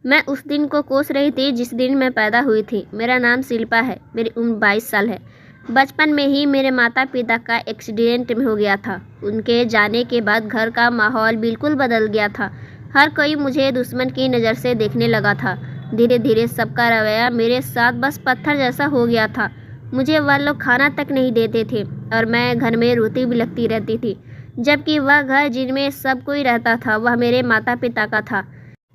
मैं उस दिन को कोस रही थी जिस दिन मैं पैदा हुई थी। मेरा नाम शिल्पा है। मेरी उम्र 22 साल है। बचपन में ही मेरे माता पिता का एक्सीडेंट में हो गया था। उनके जाने के बाद घर का माहौल बिल्कुल बदल गया था। हर कोई मुझे दुश्मन की नज़र से देखने लगा था। धीरे धीरे सबका रवैया मेरे साथ बस पत्थर जैसा हो गया था। मुझे वह लोग खाना तक नहीं देते थे और मैं घर में रोती भी लगती रहती थी, जबकि वह घर जिनमें सब कोई रहता था वह मेरे माता पिता का था।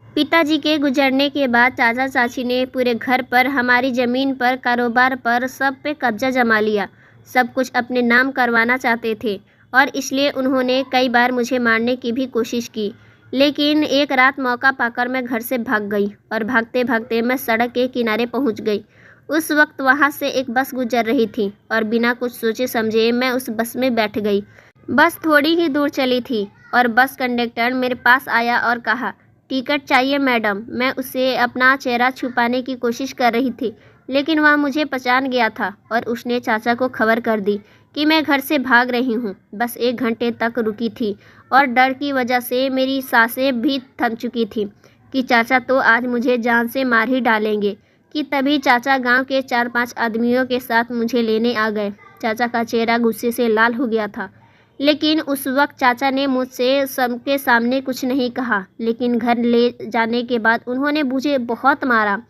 पिताजी के गुजरने के बाद चाचा चाची ने पूरे घर पर, हमारी ज़मीन पर, कारोबार पर, सब पे कब्जा जमा लिया। सब कुछ अपने नाम करवाना चाहते थे और इसलिए उन्होंने कई बार मुझे मारने की भी कोशिश की। लेकिन एक रात मौका पाकर मैं घर से भाग गई और भागते भागते मैं सड़क के किनारे पहुंच गई। उस वक्त वहां से एक बस गुजर रही थी और बिना कुछ सोचे समझे मैं उस बस में बैठ गई। बस थोड़ी ही दूर चली थी और बस कंडक्टर मेरे पास आया और कहा, टिकट चाहिए मैडम। मैं उससे अपना चेहरा छुपाने की कोशिश कर रही थी, लेकिन वह मुझे पहचान गया था और उसने चाचा को खबर कर दी कि मैं घर से भाग रही हूँ। बस 1 घंटे तक रुकी थी और डर की वजह से मेरी सांसें भी थम चुकी थी कि चाचा तो आज मुझे जान से मार ही डालेंगे। कि तभी चाचा गांव के 4-5 आदमियों के साथ मुझे लेने आ गए। चाचा का चेहरा गुस्से से लाल हो गया था, लेकिन उस वक्त चाचा ने मुझसे सबके सामने कुछ नहीं कहा। लेकिन घर ले जाने के बाद उन्होंने मुझे बहुत मारा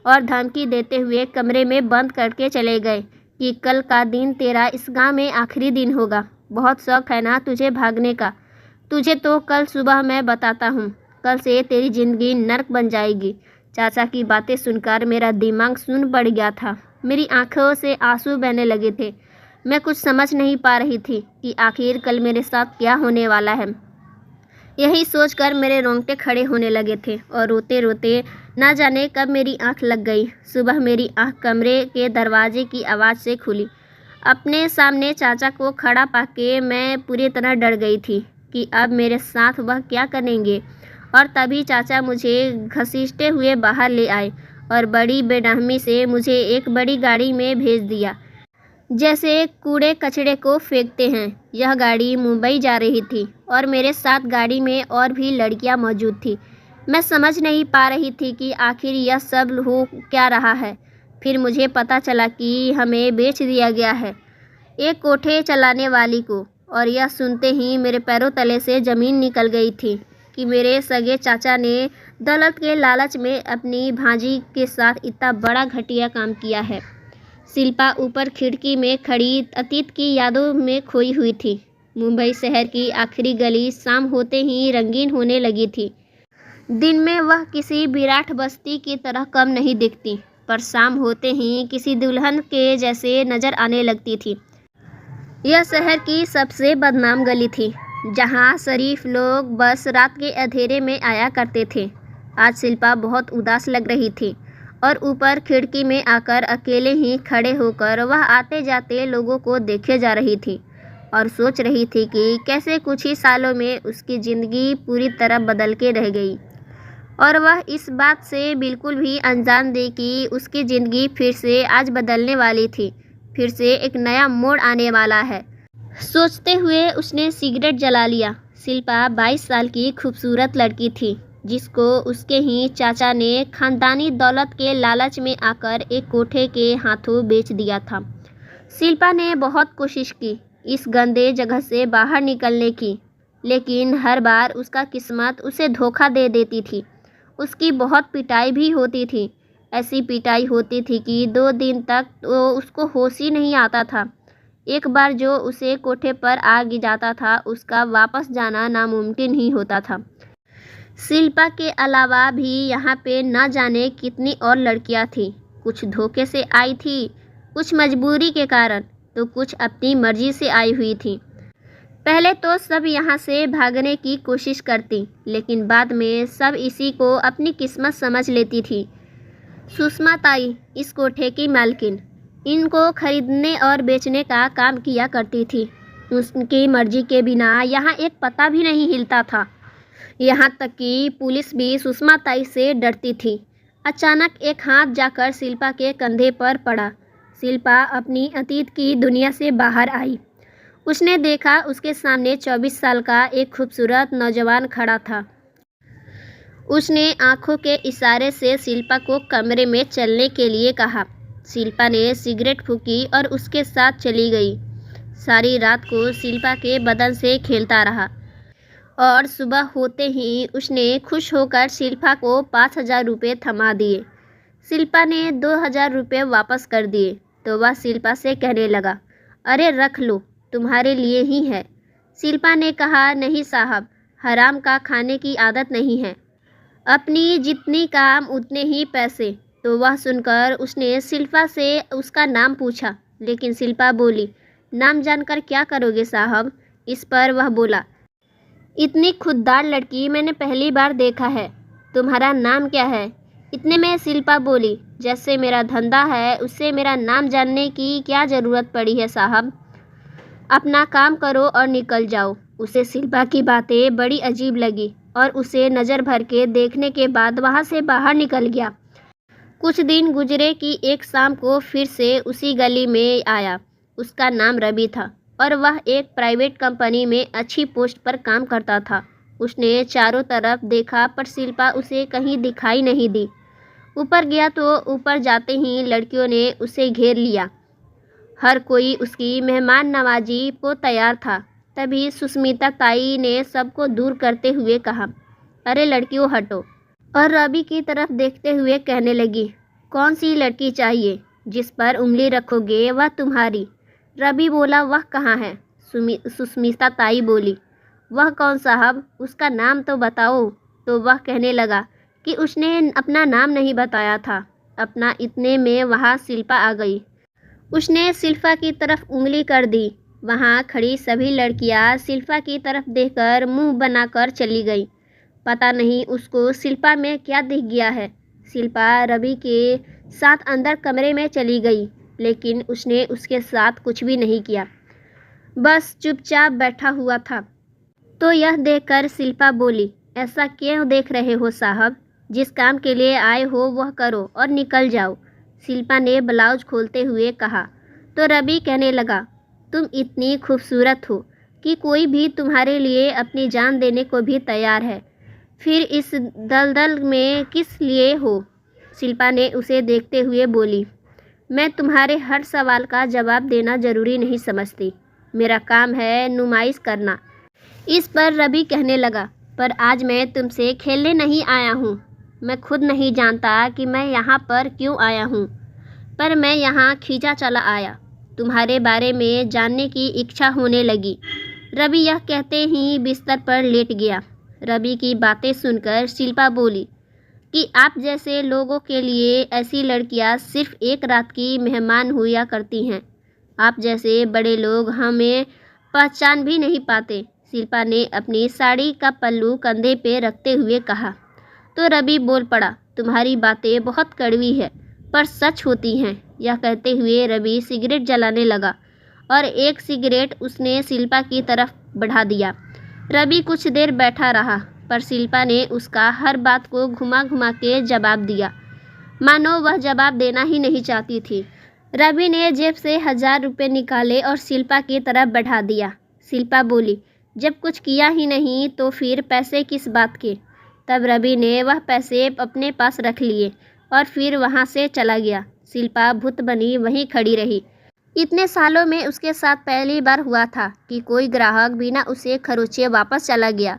और धमकी देते हुए कमरे में बंद करके चले गए कि कल का दिन तेरा इस गांव में आखिरी दिन होगा। बहुत शौक है ना तुझे भागने का? तुझे तो कल सुबह मैं बताता हूँ। कल से तेरी ज़िंदगी नर्क बन जाएगी। चाचा की बातें सुनकर मेरा दिमाग सुन्न पड़ गया था। मेरी आंखों से आंसू बहने लगे थे। मैं कुछ समझ नहीं पा रही थी कि आखिर कल मेरे साथ क्या होने वाला है। यही सोचकर मेरे रोंगटे खड़े होने लगे थे और रोते रोते ना जाने कब मेरी आंख लग गई। सुबह मेरी आंख कमरे के दरवाजे की आवाज़ से खुली। अपने सामने चाचा को खड़ा पाके मैं पूरी तरह डर गई थी कि अब मेरे साथ वह क्या करेंगे। और तभी चाचा मुझे घसीटते हुए बाहर ले आए और बड़ी बेरहमी से मुझे एक बड़ी गाड़ी में भेज दिया, जैसे कूड़े कचरे को फेंकते हैं। यह गाड़ी मुंबई जा रही थी और मेरे साथ गाड़ी में और भी लड़कियां मौजूद थी। मैं समझ नहीं पा रही थी कि आखिर यह सब हो क्या रहा है। फिर मुझे पता चला कि हमें बेच दिया गया है एक कोठे चलाने वाली को, और यह सुनते ही मेरे पैरों तले से ज़मीन निकल गई थी कि मेरे सगे चाचा ने दौलत के लालच में अपनी भांजी के साथ इतना बड़ा घटिया काम किया है। शिल्पा ऊपर खिड़की में खड़ी अतीत की यादों में खोई हुई थी। मुंबई शहर की आखिरी गली शाम होते ही रंगीन होने लगी थी। दिन में वह किसी विराट बस्ती की तरह कम नहीं दिखती, पर शाम होते ही किसी दुल्हन के जैसे नजर आने लगती थी। यह शहर की सबसे बदनाम गली थी, जहां शरीफ लोग बस रात के अंधेरे में आया करते थे। आज शिल्पा बहुत उदास लग रही थी और ऊपर खिड़की में आकर अकेले ही खड़े होकर वह आते जाते लोगों को देखे जा रही थी और सोच रही थी कि कैसे कुछ ही सालों में उसकी ज़िंदगी पूरी तरह बदल के रह गई और वह इस बात से बिल्कुल भी अनजान थी कि उसकी ज़िंदगी फिर से आज बदलने वाली थी। फिर से एक नया मोड़ आने वाला है। सोचते हुए उसने सिगरेट जला लिया। शिल्पा 22 साल की खूबसूरत लड़की थी, जिसको उसके ही चाचा ने खानदानी दौलत के लालच में आकर एक कोठे के हाथों बेच दिया था। शिल्पा ने बहुत कोशिश की इस गंदे जगह से बाहर निकलने की, लेकिन हर बार उसका किस्मत उसे धोखा दे देती थी। उसकी बहुत पिटाई भी होती थी। ऐसी पिटाई होती थी कि 2 दिन तक तो उसको होश ही नहीं आता था। एक बार जो उसे कोठे पर आ जाता था, उसका वापस जाना नामुमकिन ही होता था। शिल्पा के अलावा भी यहाँ पे न जाने कितनी और लड़कियाँ थीं। कुछ धोखे से आई थी, कुछ मजबूरी के कारण, तो कुछ अपनी मर्जी से आई हुई थी। पहले तो सब यहाँ से भागने की कोशिश करती, लेकिन बाद में सब इसी को अपनी किस्मत समझ लेती थी। सुषमा ताई, इस कोठे की मालकिन, इनको खरीदने और बेचने का काम किया करती थी। उसकी मर्जी के बिना यहाँ एक पत्ता भी नहीं हिलता था। यहाँ तक कि पुलिस भी सुषमा ताई से डरती थी। अचानक एक हाथ जाकर शिल्पा के कंधे पर पड़ा। शिल्पा अपनी अतीत की दुनिया से बाहर आई। उसने देखा उसके सामने 24 साल का एक खूबसूरत नौजवान खड़ा था। उसने आंखों के इशारे से शिल्पा को कमरे में चलने के लिए कहा। शिल्पा ने सिगरेट फूंकी और उसके साथ चली गई। सारी रात को शिल्पा के बदन से खेलता रहा और सुबह होते ही उसने खुश होकर शिल्पा को 5,000 रुपये थमा दिए। शिल्पा ने 2,000 रुपये वापस कर दिए तो वह शिल्पा से कहने लगा, अरे रख लो, तुम्हारे लिए ही है। शिल्पा ने कहा, नहीं साहब, हराम का खाने की आदत नहीं है, अपनी जितनी काम उतने ही पैसे। तो वह सुनकर उसने शिल्पा से उसका नाम पूछा, लेकिन शिल्पा बोली, नाम जानकर क्या करोगे साहब। इस पर वह बोला, इतनी खुददार लड़की मैंने पहली बार देखा है, तुम्हारा नाम क्या है। इतने में शिल्पा बोली, जैसे मेरा धंधा है उससे मेरा नाम जानने की क्या ज़रूरत पड़ी है साहब, अपना काम करो और निकल जाओ। उसे शिल्पा की बातें बड़ी अजीब लगी और उसे नज़र भर के देखने के बाद वहाँ से बाहर निकल गया। कुछ दिन गुजरे कि एक शाम को फिर से उसी गली में आया। उसका नाम रवि था और वह एक प्राइवेट कंपनी में अच्छी पोस्ट पर काम करता था। उसने चारों तरफ देखा पर शिल्पा उसे कहीं दिखाई नहीं दी। ऊपर गया तो ऊपर जाते ही लड़कियों ने उसे घेर लिया। हर कोई उसकी मेहमान नवाजी को तैयार था। तभी सुष्मिता ताई ने सबको दूर करते हुए कहा, अरे लड़कियों हटो, और रवि की तरफ देखते हुए कहने लगी, कौन सी लड़की चाहिए, जिस पर उंगली रखोगे वह तुम्हारी। रवि बोला, वह कहाँ है। सुष्मिता ताई बोली, वह कौन साहब, उसका नाम तो बताओ। तो वह कहने लगा कि उसने अपना नाम नहीं बताया था अपना। इतने में वहाँ शिल्पा आ गई। उसने शिल्पा की तरफ उंगली कर दी। वहाँ खड़ी सभी लड़कियाँ शिल्पा की तरफ देखकर मुंह बनाकर चली गई। पता नहीं उसको शिल्पा में क्या दिख गया है। शिल्पा रवि के साथ अंदर कमरे में चली गई, लेकिन उसने उसके साथ कुछ भी नहीं किया, बस चुपचाप बैठा हुआ था। तो यह देखकर शिल्पा बोली, ऐसा क्यों देख रहे हो साहब, जिस काम के लिए आए हो वह करो और निकल जाओ। शिल्पा ने ब्लाउज खोलते हुए कहा। तो रवि कहने लगा, तुम इतनी खूबसूरत हो कि कोई भी तुम्हारे लिए अपनी जान देने को भी तैयार है, फिर इस दलदल में किस लिए हो। शिल्पा ने उसे देखते हुए बोली, मैं तुम्हारे हर सवाल का जवाब देना ज़रूरी नहीं समझती, मेरा काम है नुमाइश करना। इस पर रवि कहने लगा, पर आज मैं तुमसे खेलने नहीं आया हूँ। मैं खुद नहीं जानता कि मैं यहाँ पर क्यों आया हूँ, पर मैं यहाँ खींचा चला आया। तुम्हारे बारे में जानने की इच्छा होने लगी। रवि यह कहते ही बिस्तर पर लेट गया। रवि की बातें सुनकर शिल्पा बोली कि आप जैसे लोगों के लिए ऐसी लड़कियाँ सिर्फ एक रात की मेहमान हुआ करती हैं। आप जैसे बड़े लोग हमें पहचान भी नहीं पाते। शिल्पा ने अपनी साड़ी का पल्लू कंधे पे रखते हुए कहा। तो रवि बोल पड़ा, तुम्हारी बातें बहुत कड़वी है पर सच होती हैं। यह कहते हुए रवि सिगरेट जलाने लगा और एक सिगरेट उसने शिल्पा की तरफ बढ़ा दिया। रवि कुछ देर बैठा रहा पर शिल्पा ने उसका हर बात को घुमा घुमा के जवाब दिया, मानो वह जवाब देना ही नहीं चाहती थी। रवि ने जेब से 1,000 रुपये निकाले और शिल्पा की तरफ बढ़ा दिया। शिल्पा बोली, जब कुछ किया ही नहीं तो फिर पैसे किस बात के। तब रवि ने वह पैसे अपने पास रख लिए और फिर वहाँ से चला गया। शिल्पा भूत बनी वहीं खड़ी रही। इतने सालों में उसके साथ पहली बार हुआ था कि कोई ग्राहक बिना उसे खरोचे वापस चला गया।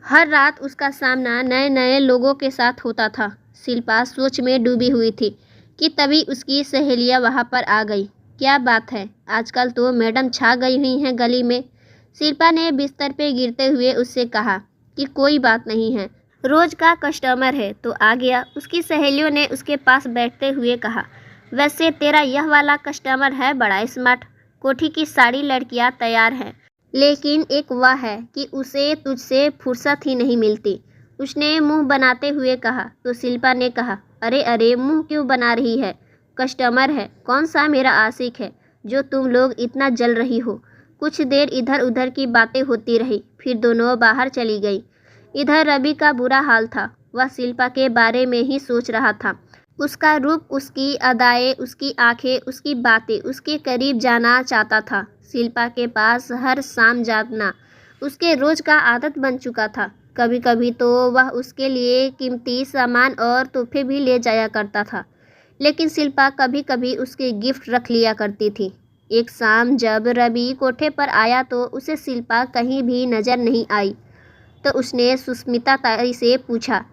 हर रात उसका सामना नए नए लोगों के साथ होता था। शिल्पा सोच में डूबी हुई थी कि तभी उसकी सहेलियां वहां पर आ गई। क्या बात है, आजकल तो मैडम छा गई हुई हैं गली में। शिल्पा ने बिस्तर पे गिरते हुए उससे कहा कि कोई बात नहीं है, रोज का कस्टमर है तो आ गया। उसकी सहेलियों ने उसके पास बैठते हुए कहा, वैसे तेरा यह वाला कस्टमर है बड़ा स्मार्ट। कोठी की सारी लड़कियां तैयार हैं, लेकिन एक वह है कि उसे तुझसे फुर्सत ही नहीं मिलती। उसने मुंह बनाते हुए कहा। तो शिल्पा ने कहा, अरे अरे मुंह क्यों बना रही है, कस्टमर है, कौन सा मेरा आशिक है जो तुम लोग इतना जल रही हो। कुछ देर इधर उधर की बातें होती रही, फिर दोनों बाहर चली गई। इधर रवि का बुरा हाल था। वह शिल्पा के बारे में ही सोच रहा था। उसका रूप, उसकी अदाएं, उसकी आंखें, उसकी बातें, उसके करीब जाना चाहता था। शिल्पा के पास हर शाम जाना उसके रोज का आदत बन चुका था। कभी कभी तो वह उसके लिए कीमती सामान और तोहफे भी ले जाया करता था, लेकिन शिल्पा कभी कभी उसके गिफ्ट रख लिया करती थी। एक शाम जब रवि कोठे पर आया तो उसे शिल्पा कहीं भी नजर नहीं आई। तो उसने सुष्मिता ताई से पूछा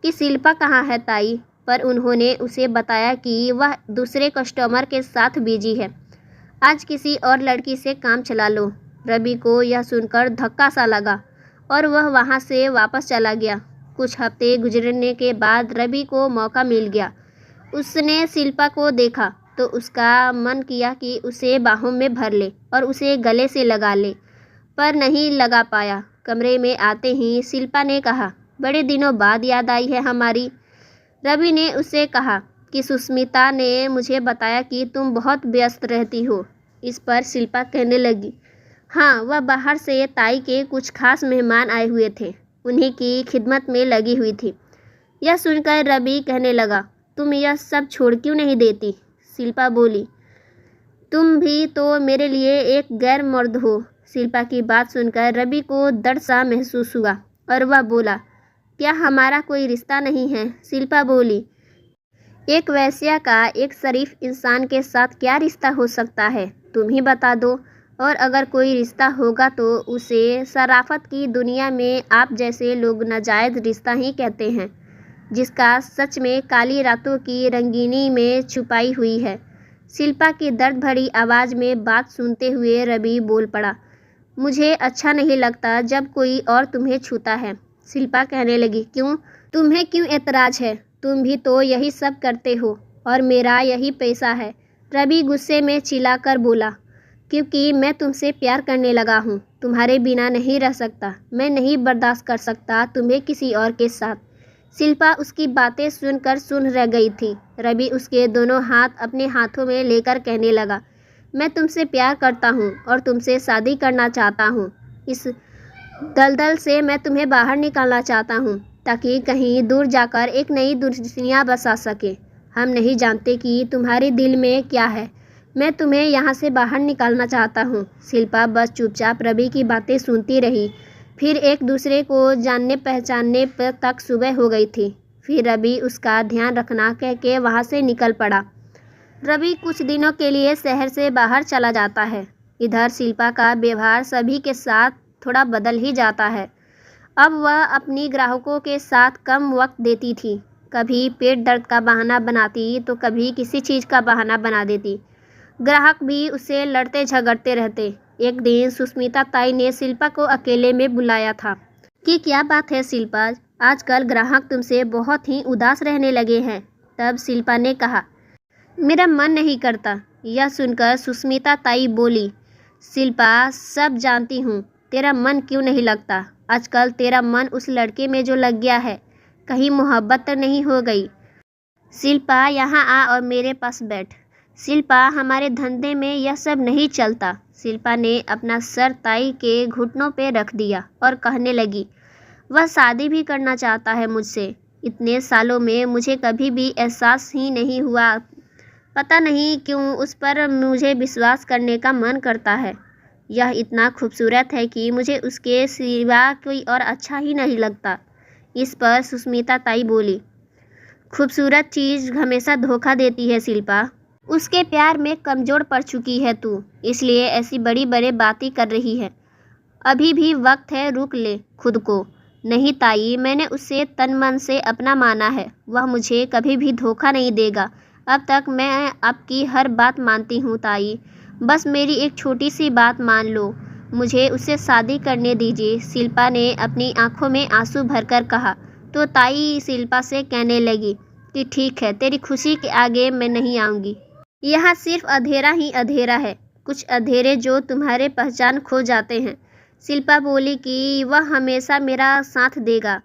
कि शिल्पा कहाँ है ताई, पर उन्होंने उसे बताया कि वह दूसरे कस्टमर के साथ बिजी है, आज किसी और लड़की से काम चला लो। रवि को यह सुनकर धक्का सा लगा और वह वहाँ से वापस चला गया। कुछ हफ्ते गुजरने के बाद रवि को मौका मिल गया। उसने शिल्पा को देखा तो उसका मन किया कि उसे बाहों में भर ले और उसे गले से लगा ले, पर नहीं लगा पाया। कमरे में आते ही शिल्पा ने कहा, बड़े दिनों बाद याद आई है हमारी। रवि ने उसे कहा कि सुष्मिता ने मुझे बताया कि तुम बहुत व्यस्त रहती हो। इस पर शिल्पा कहने लगी, हाँ, वह बाहर से ताई के कुछ खास मेहमान आए हुए थे, उन्हीं की खिदमत में लगी हुई थी। यह सुनकर रवि कहने लगा, तुम यह सब छोड़ क्यों नहीं देती? शिल्पा बोली, तुम भी तो मेरे लिए एक गैर मर्द हो। शिल्पा की बात सुनकर रवि को दर्द सा महसूस हुआ और वह बोला, क्या हमारा कोई रिश्ता नहीं है? शिल्पा बोली, एक वेश्या का एक शरीफ इंसान के साथ क्या रिश्ता हो सकता है? तुम ही बता दो। और अगर कोई रिश्ता होगा तो उसे शराफत की दुनिया में आप जैसे लोग नाजायज़ रिश्ता ही कहते हैं, जिसका सच में काली रातों की रंगीनी में छुपाई हुई है। शिल्पा की दर्द भरी आवाज़ में बात सुनते हुए रवि बोल पड़ा, मुझे अच्छा नहीं लगता जब कोई और तुम्हें छूता है। शिल्पा कहने लगी, क्यों? तुम्हें क्यों एतराज़ है? तुम भी तो यही सब करते हो और मेरा यही पैसा है। रवि गुस्से में चिल्लाकर बोला, क्योंकि मैं तुमसे प्यार करने लगा हूँ, तुम्हारे बिना नहीं रह सकता। मैं नहीं बर्दाश्त कर सकता तुम्हें किसी और के साथ। शिल्पा उसकी बातें सुनकर सुन रह गई थी। रवि उसके दोनों हाथ अपने हाथों में लेकर कहने लगा, मैं तुमसे प्यार करता हूँ और तुमसे शादी करना चाहता हूँ। इस दलदल से मैं तुम्हें बाहर निकालना चाहता हूँ ताकि कहीं दूर जाकर एक नई दुनिया बसा सके। हम नहीं जानते कि तुम्हारे दिल में क्या है। मैं तुम्हें यहाँ से बाहर निकालना चाहता हूँ। शिल्पा बस चुपचाप रवि की बातें सुनती रही। फिर एक दूसरे को जानने पहचानने पर तक सुबह हो गई थी। फिर रवि उसका ध्यान रखना कह के वहाँ से निकल पड़ा। रवि कुछ दिनों के लिए शहर से बाहर चला जाता है। इधर शिल्पा का व्यवहार सभी के साथ थोड़ा बदल ही जाता है। अब वह अपनी ग्राहकों के साथ कम वक्त देती थी। कभी पेट दर्द का बहाना बनाती तो कभी किसी चीज़ का बहाना बना देती। ग्राहक भी उससे लड़ते झगड़ते रहते। एक दिन सुष्मिता ताई ने शिल्पा को अकेले में बुलाया था कि क्या बात है शिल्पा, आजकल ग्राहक तुमसे बहुत ही उदास रहने लगे हैं। तब शिल्पा ने कहा, मेरा मन नहीं करता। यह सुनकर सुष्मिता ताई बोली, शिल्पा, सब जानती हूँ तेरा मन क्यों नहीं लगता। आजकल तेरा मन उस लड़के में जो लग गया है, कहीं मोहब्बत तो नहीं हो गई। शिल्पा, यहाँ आ और मेरे पास बैठ। शिल्पा, हमारे धंधे में यह सब नहीं चलता। शिल्पा ने अपना सर ताई के घुटनों पे रख दिया और कहने लगी, वह शादी भी करना चाहता है मुझसे। इतने सालों में मुझे कभी भी एहसास ही नहीं हुआ। पता नहीं क्यों उस पर मुझे विश्वास करने का मन करता है। यह इतना खूबसूरत है कि मुझे उसके सिवा कोई और अच्छा ही नहीं लगता। इस पर सुष्मिता ताई बोली, खूबसूरत चीज़ हमेशा धोखा देती है शिल्पा। उसके प्यार में कमज़ोर पड़ चुकी है तू, इसलिए ऐसी बड़ी बड़ी बातें कर रही है। अभी भी वक्त है, रुक ले खुद को। नहीं ताई, मैंने उसे तन मन से अपना माना है। वह मुझे कभी भी धोखा नहीं देगा। अब तक मैं आपकी हर बात मानती हूँ ताई। बस मेरी एक छोटी सी बात मान लो, मुझे उससे शादी करने दीजिए। शिल्पा ने अपनी आंखों में आंसू भरकर कहा। तो ताई शिल्पा से कहने लगी कि ठीक है, तेरी खुशी के आगे मैं नहीं आऊँगी। यहाँ सिर्फ अंधेरा ही अंधेरा है, कुछ अंधेरे जो तुम्हारे पहचान खो जाते हैं। शिल्पा बोली कि वह हमेशा मेरा साथ देगा,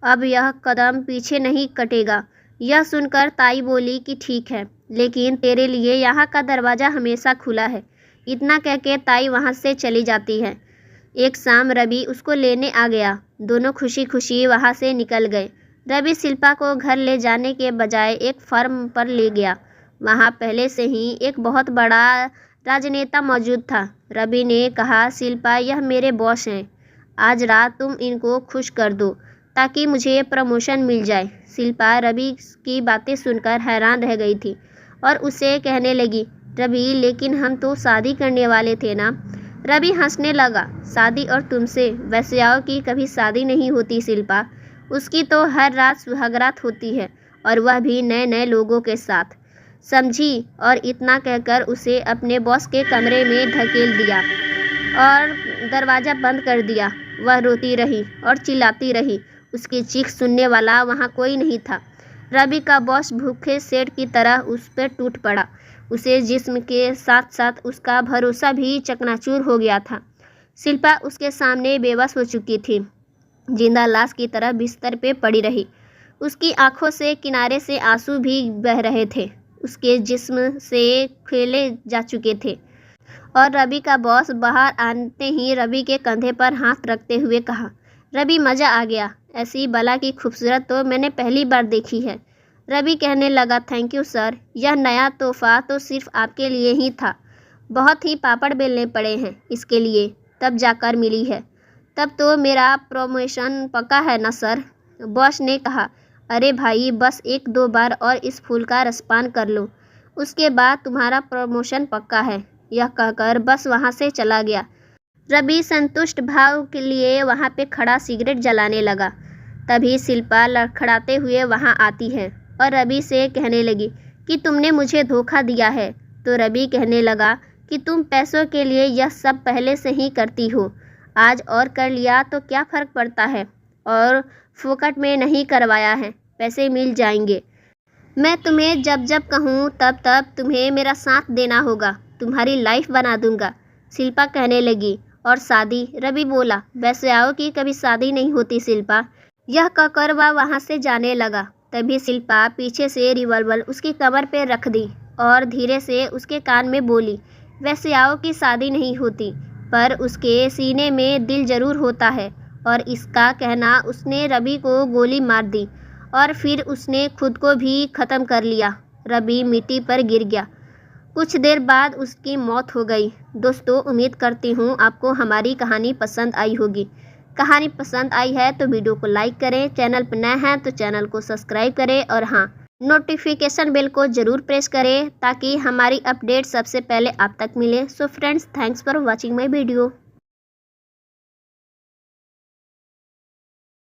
अब यह कदम पीछे नहीं कटेगा। यह सुनकर ताई बोली कि ठीक है, लेकिन तेरे लिए यहाँ का दरवाज़ा हमेशा खुला है। इतना कह के ताई वहाँ से चली जाती है। एक शाम रवि उसको लेने आ गया। दोनों खुशी खुशी वहाँ से निकल गए। रवि शिल्पा को घर ले जाने के बजाय एक फर्म पर ले गया। वहाँ पहले से ही एक बहुत बड़ा राजनेता मौजूद था। रवि ने कहा, शिल्पा, यह मेरे बॉस हैं, आज रात तुम इनको खुश कर दो ताकि मुझे प्रमोशन मिल जाए। शिल्पा रवि की बातें सुनकर हैरान रह गई थी और उसे कहने लगी, रवि लेकिन हम तो शादी करने वाले थे ना। रवि हंसने लगा, शादी और तुमसे? वैश्याओं की कभी शादी नहीं होती शिल्पा, उसकी तो हर रात सुहागरात होती है, और वह भी नए नए लोगों के साथ, समझी। और इतना कहकर उसे अपने बॉस के कमरे में धकेल दिया और दरवाज़ा बंद कर दिया। वह रोती रही और चिल्लाती रही, उसकी चीख सुनने वाला वहाँ कोई नहीं था। रवि का बॉस भूखे सेठ की तरह उस पर टूट पड़ा। उसे जिस्म के साथ साथ उसका भरोसा भी चकनाचूर हो गया था। शिल्पा उसके सामने बेबस हो चुकी थी, जिंदा लाश की तरह बिस्तर पे पड़ी रही। उसकी आंखों से किनारे से आंसू भी बह रहे थे, उसके जिस्म से खेले जा चुके थे। और रवि का बॉस बाहर आते ही रवि के कंधे पर हाथ रखते हुए कहा, रवि मज़ा आ गया, ऐसी बला की खूबसूरत तो मैंने पहली बार देखी है। रवि कहने लगा, थैंक यू सर, यह नया तोहफा तो सिर्फ आपके लिए ही था। बहुत ही पापड़ बेलने पड़े हैं इसके लिए, तब जाकर मिली है। तब तो मेरा प्रमोशन पक्का है ना सर? बॉस ने कहा, अरे भाई बस 1-2 बार और इस फूल का रसपान कर लो, उसके बाद तुम्हारा प्रमोशन पक्का है। यह कहकर बस वहाँ से चला गया। रवि संतुष्ट भाव के लिए वहाँ पे खड़ा सिगरेट जलाने लगा। तभी शिल्पा लड़खड़ाते हुए वहाँ आती है और रवि से कहने लगी कि तुमने मुझे धोखा दिया है। तो रवि कहने लगा कि तुम पैसों के लिए यह सब पहले से ही करती हो, आज और कर लिया तो क्या फ़र्क पड़ता है, और फोकट में नहीं करवाया है, पैसे मिल जाएंगे। मैं तुम्हें जब जब कहूँ तब तब तुम्हें मेरा साथ देना होगा, तुम्हारी लाइफ बना दूंगा। शिल्पा कहने लगी, और शादी? रवि बोला, वैश्याओं की कभी शादी नहीं होती शिल्पा। यह कहकर वह वहाँ से जाने लगा। तभी शिल्पा पीछे से रिवॉल्वर उसकी कमर पर रख दी और धीरे से उसके कान में बोली, वैश्याओं की शादी नहीं होती, पर उसके सीने में दिल जरूर होता है। और इसका कहना उसने रवि को गोली मार दी और फिर उसने खुद को भी ख़त्म कर लिया। रवि मिट्टी पर गिर गया। कुछ देर बाद उसकी मौत हो गई। दोस्तों, उम्मीद करती हूँ आपको हमारी कहानी पसंद आई होगी। कहानी पसंद आई है तो वीडियो को लाइक करें, चैनल पर नए हैं तो चैनल को सब्सक्राइब करें, और हाँ, नोटिफिकेशन बेल को ज़रूर प्रेस करें ताकि हमारी अपडेट सबसे पहले आप तक मिले। So friends, thanks for watching my video.